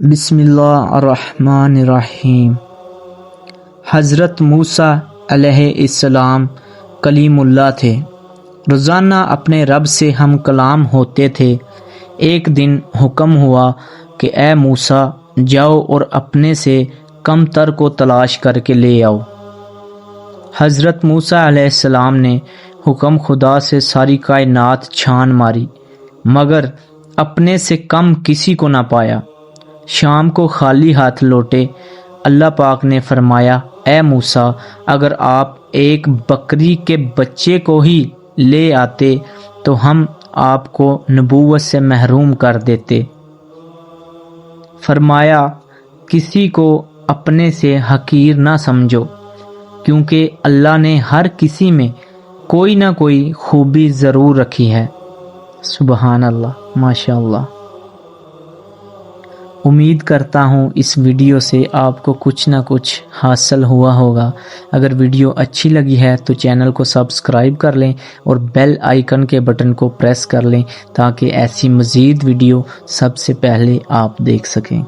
بسم اللہ الرحمن الرحیم۔ حضرت موسیٰ علیہ السلام کلیم اللہ تھے۔ روزانہ اپنے رب سے ہم کلام ہوتے تھے۔ ایک دن حکم ہوا کہ اے موسیٰ جاؤ اور اپنے سے کم تر کو تلاش کر کے لے آؤ۔ حضرت موسیٰ علیہ السلام نے حکم خدا سے ساری کائنات چھان ماری مگر اپنے سے کم کسی کو نہ پایا۔ شام کو خالی ہاتھ لوٹے۔ اللہ پاک نے فرمایا اے موسیٰ اگر آپ ایک بکری کے بچے کو ہی لے آتے تو ہم آپ کو نبوت سے محروم کر دیتے۔ فرمایا کسی کو اپنے سے حقیر نہ سمجھو کیونکہ اللہ نے ہر کسی میں کوئی نہ کوئی خوبی ضرور رکھی ہے۔ سبحان اللہ، ماشاء اللہ۔ امید کرتا ہوں اس ویڈیو سے آپ کو کچھ نہ کچھ حاصل ہوا ہوگا۔ اگر ویڈیو اچھی لگی ہے تو چینل کو سبسکرائب کر لیں اور بیل آئیکن کے بٹن کو پریس کر لیں تاکہ ایسی مزید ویڈیو سب سے پہلے آپ دیکھ سکیں۔